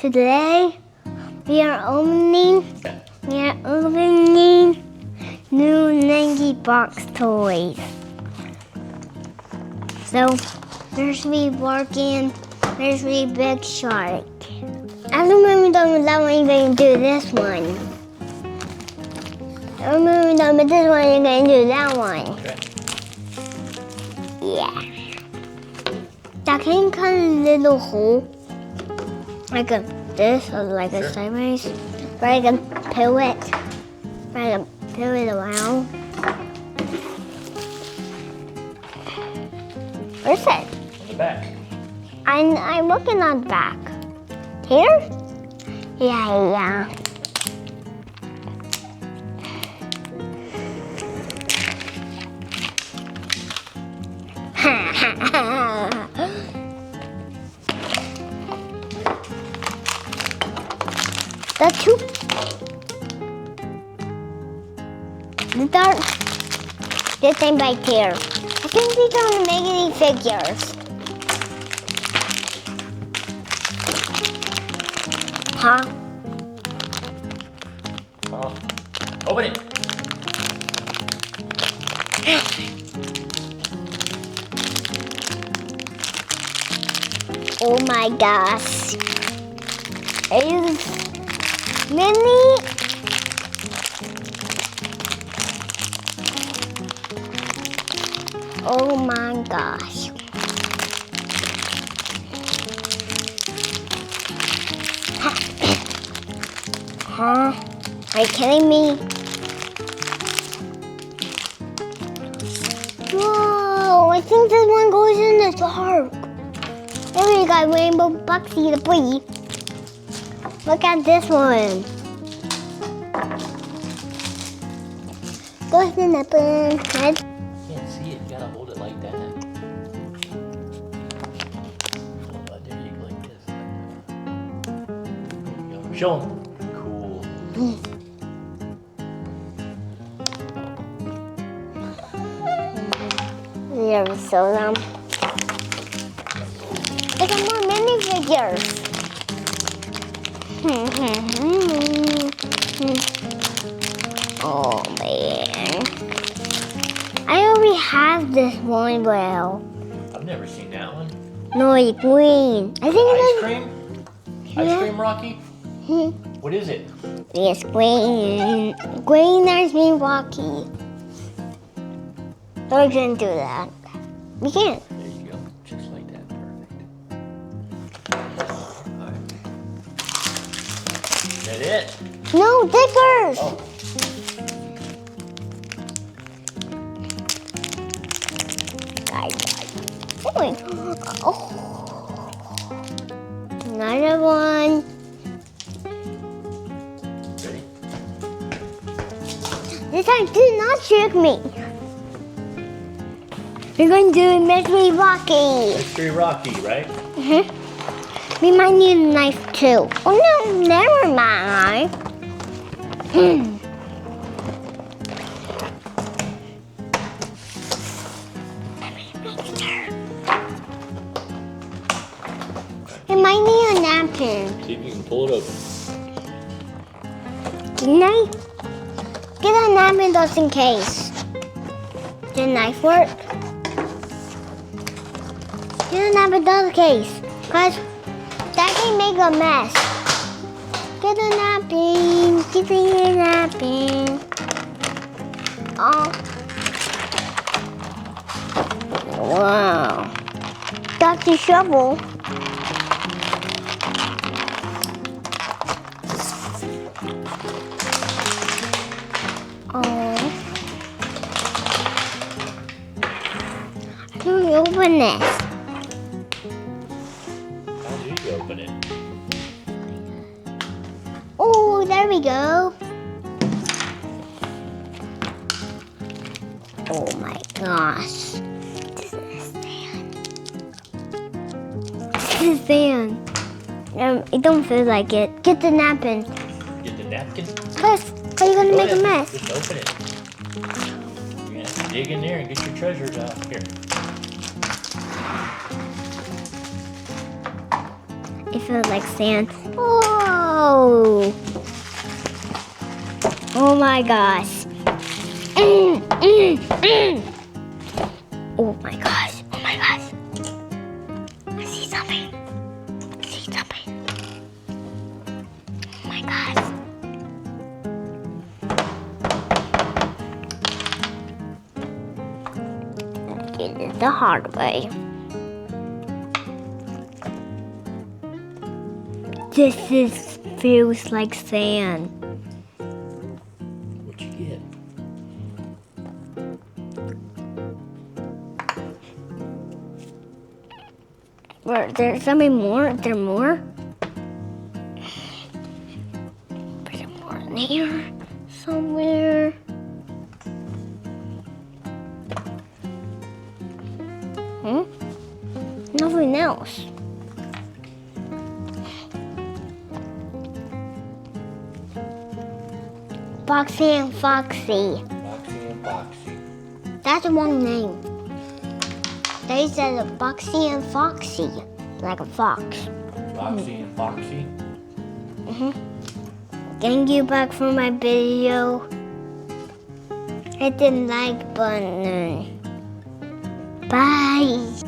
Today we are opening new LankyBox toys. So there's me barking, there's me big shark. After we're done with that one, you're going to do this one. After we're done with this one, you're going to do that one. Okay. Yeah. That can cut a little hole, like this, or like a sideways, where I can peel it, around. Where's it? On the back. I'm looking on the back. Here? Yeah. That's two. This thing right here. I think we don't make any figures. Huh? Open it. Oh my gosh. It's mini. Oh my gosh. Huh? Are you kidding me? Whoa, I think this one goes in the dark. Then we got Rainbow Buxy the Bee. Look at this one. Goes in the head. Can't see it. You gotta hold it like that. Oh, there you go, like this. There you go. Show them. Cool. There we show them. Look at more minifigures. Oh man. I already have this one, well. I've never seen that one. No, it's green. I think Ice cream? Ice cream, Rocky? What is it? It's green. Green ice cream Rocky. We're gonna do that. We can't. There you go. Just like that. Perfect. Alright. Is that it? No, dickers! Oh. Oh. Another one. Ready? This time, do not trick me. We're going to do Mystery Rocky. Mystery Rocky, right? We might need a knife too. Oh no, never mind. I might need a napkin. See if you can pull it open. Can I get a napkin just in case? Did the knife work? Get a napkin just in case. Cause that can make a mess. Get a napkin. Get a napkin. Oh. Wow. Got the shovel. Oh. How do we open this? How do you open it? Oh, there we go. Oh my gosh. This is sand. This is sand. It don't feel like it. Get the napkin. Get the napkin? Plus, are you gonna Go make ahead. a mess? Just open it. You're gonna have to dig in there and get your treasures out. Here. If feels like sand. Whoa! Oh my gosh. Oh my gosh. Oh my gosh. I see something. I see something. Oh my gosh. It is the hard way. This feels like sand. What you get? Where there's something more? Is there more? Is there more in here? Somewhere. Nothing else. Foxy and Foxy. Foxy and Foxy. That's the wrong name. They said Foxy and Foxy, like a fox. Foxy and Foxy. Thank you back for my video. Hit the like button. Bye.